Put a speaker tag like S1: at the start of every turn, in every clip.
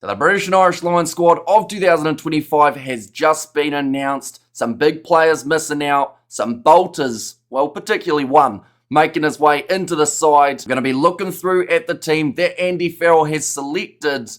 S1: So the British and Irish Lions squad of 2025 has just been announced. Some big players missing out, some bolters, well, particularly one, making his way into the side. We're going to be looking through at the team that Andy Farrell has selected.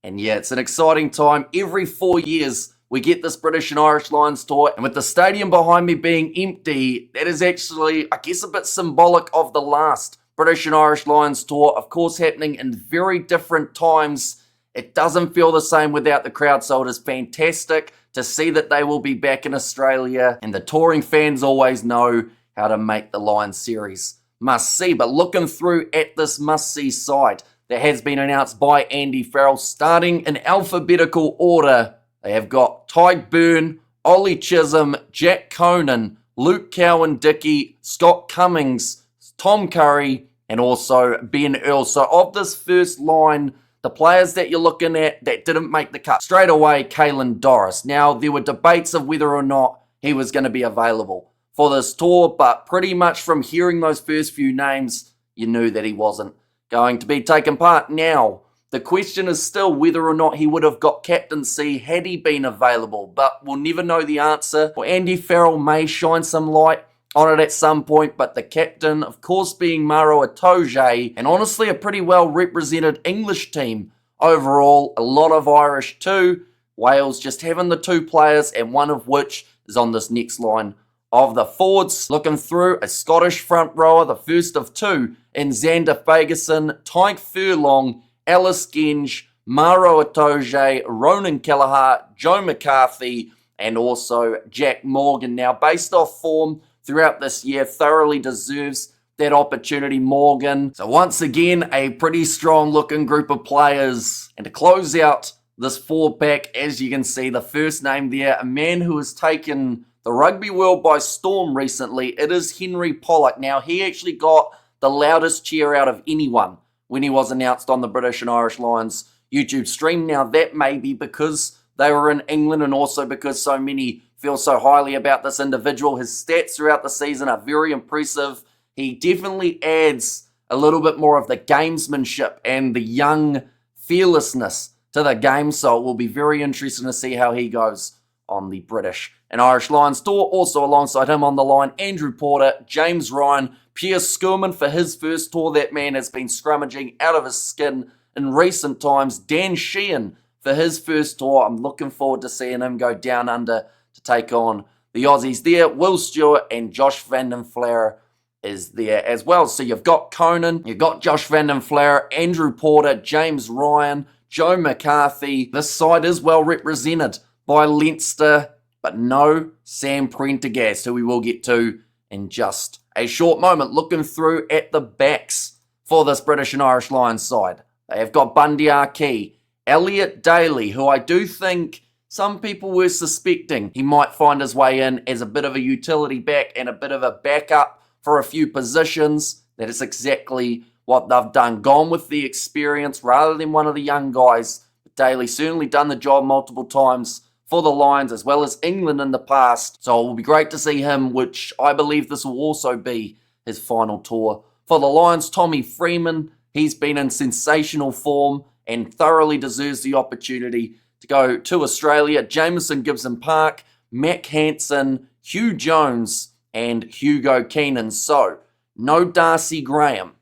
S1: And yeah, it's an exciting time. Every 4 years, we get this British and Irish Lions tour. And with the stadium behind me being empty, that is actually, I guess, a bit symbolic of the last British and Irish Lions tour. Of course, happening in very different times. It doesn't feel the same without the crowd, so it is fantastic to see that they will be back in Australia. And the touring fans always know how to make the Lions series must-see. But looking through at this must-see side that has been announced by Andy Farrell, starting in alphabetical order, they have got Tyg Byrne, Ollie Chisholm, Jack Conan, Luke Cowan-Dickie, Scott Cummings, Tom Curry, and also Ben Earl. So of this first line, the players that you're looking at that didn't make the cut, straight away, Caelan Doris. Now, there were debates of whether or not he was going to be available for this tour, but pretty much from hearing those first few names, you knew that he wasn't going to be taking part. Now, the question is still whether or not he would have got captaincy had he been available, but we'll never know the answer. Well, Andy Farrell may shine some light on it at some point, but the captain, of course, being Maro Itoje, and honestly a pretty well represented English team overall, a lot of Irish too. Wales just having the two players, and one of which is on this next line of the forwards. Looking through, a Scottish front rower, the first of two, in Xander Fagerson, Tyke Furlong, Alice Genge, Maro Itoje, Ronan Kelleher, Joe McCarthy, and also Jack Morgan. Now, based off form throughout this year, thoroughly deserves that opportunity, Morgan. So once again, a pretty strong looking group of players. And to close out this four pack, as you can see, the first name there, a man who has taken the rugby world by storm recently, it is Henry Pollock. Now, he actually got the loudest cheer out of anyone when he was announced on the British and Irish Lions YouTube stream. Now, that may be because they were in England and also because so many feel so highly about this individual. His stats throughout the season are very impressive. He definitely adds a little bit more of the gamesmanship and the young fearlessness to the game, so it will be very interesting to see how he goes on the British and Irish Lions tour. Also alongside him on the line, Andrew Porter, James Ryan, Piers Skurman for his first tour. That man has been scrummaging out of his skin in recent times. Dan Sheehan for his first tour. I'm looking forward to seeing him go down under to take on the Aussies there. Will Stewart and Josh Van Den Flair is there as well. So you've got Conan, you've got Josh Van Den Flair, Andrew Porter, James Ryan, Joe McCarthy. This side is well represented by Leinster, but no Sam Prendergast, who we will get to in just a short moment. Looking through at the backs for this British and Irish Lions side, they have got Bundy Archie, Elliot Daly, who I do think some people were suspecting he might find his way in as a bit of a utility back and a bit of a backup for a few positions. That is exactly what they've done. Gone with the experience rather than one of the young guys. But Daly certainly done the job multiple times for the Lions as well as England in the past. So it will be great to see him, which I believe this will also be his final tour for the Lions. Tommy Freeman, he's been in sensational form and thoroughly deserves the opportunity to go to Australia. Jamison Gibson Park, Mac Hansen, Hugh Jones, and Hugo Keenan. So, no Darcy Graham,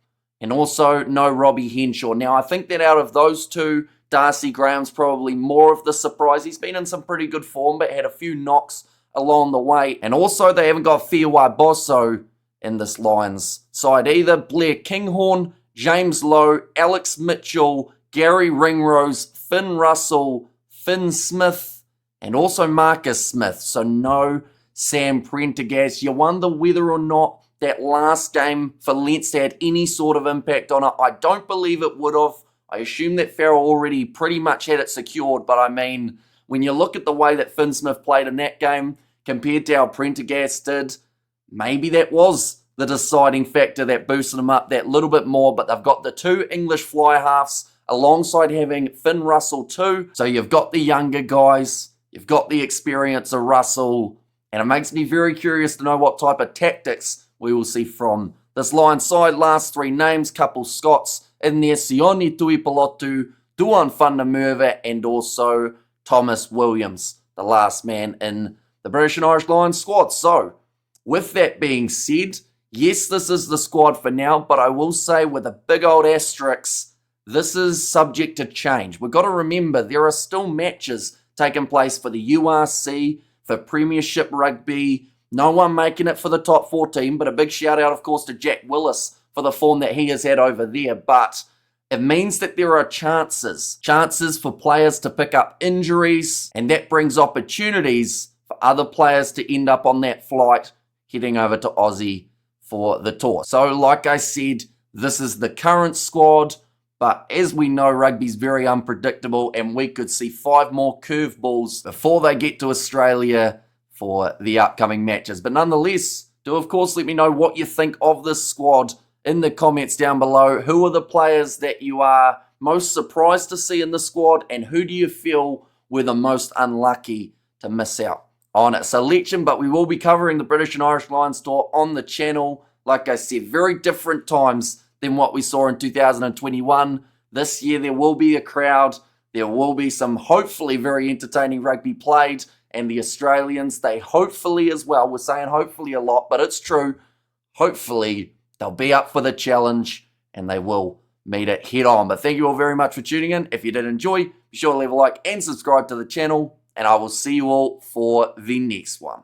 S1: and also no Robbie Henshaw. Now, I think that out of those two, Darcy Graham's probably more of the surprise. He's been in some pretty good form, but had a few knocks along the way. And also, they haven't got Fiwa Bosso in this Lions side either. Blair Kinghorn, James Lowe, Alex Mitchell, Gary Ringrose, Finn Russell, Finn Smith, and also Marcus Smith. So no Sam Prendergast. You wonder whether or not that last game for Leinster had any sort of impact on it. I don't believe it would have. I assume that Farrell already pretty much had it secured, but I mean, when you look at the way that Finn Smith played in that game compared to how Prendergast did, maybe that was the deciding factor that boosted him up that little bit more. But they've got the two English fly halves alongside having Finn Russell too. So you've got the younger guys, you've got the experience of Russell, and it makes me very curious to know what type of tactics we will see from this Lions side. Last three names, couple Scots in there, Sione Tuipulotu, Duan van der Merwe, and also Thomas Williams, the last man in the British and Irish Lions squad. So, with that being said, yes, this is the squad for now, but I will say with a big old asterisk, this is subject to change. We've got to remember there are still matches taking place for the URC, for Premiership Rugby. No one making it for the top 14, but a big shout out, of course, to Jack Willis for the form that he has had over there. But it means that there are chances for players to pick up injuries, and that brings opportunities for other players to end up on that flight heading over to Aussie for the tour. So like I said, this is the current squad, but as we know, rugby's very unpredictable, and we could see 5 more curveballs before they get to Australia for the upcoming matches. But nonetheless, do of course let me know what you think of this squad in the comments down below. Who are the players that you are most surprised to see in the squad, and who do you feel were the most unlucky to miss out on a selection? But we will be covering the British and Irish Lions tour on the channel. Like I said, very different times than what we saw in 2021. This year there will be a crowd. There will be some hopefully very entertaining rugby played, and the Australians, they hopefully as well, we're saying hopefully a lot, but it's true, hopefully they'll be up for the challenge and they will meet it head on. But thank you all very much for tuning in. If you did enjoy, be sure to leave a like and subscribe to the channel, and I will see you all for the next one.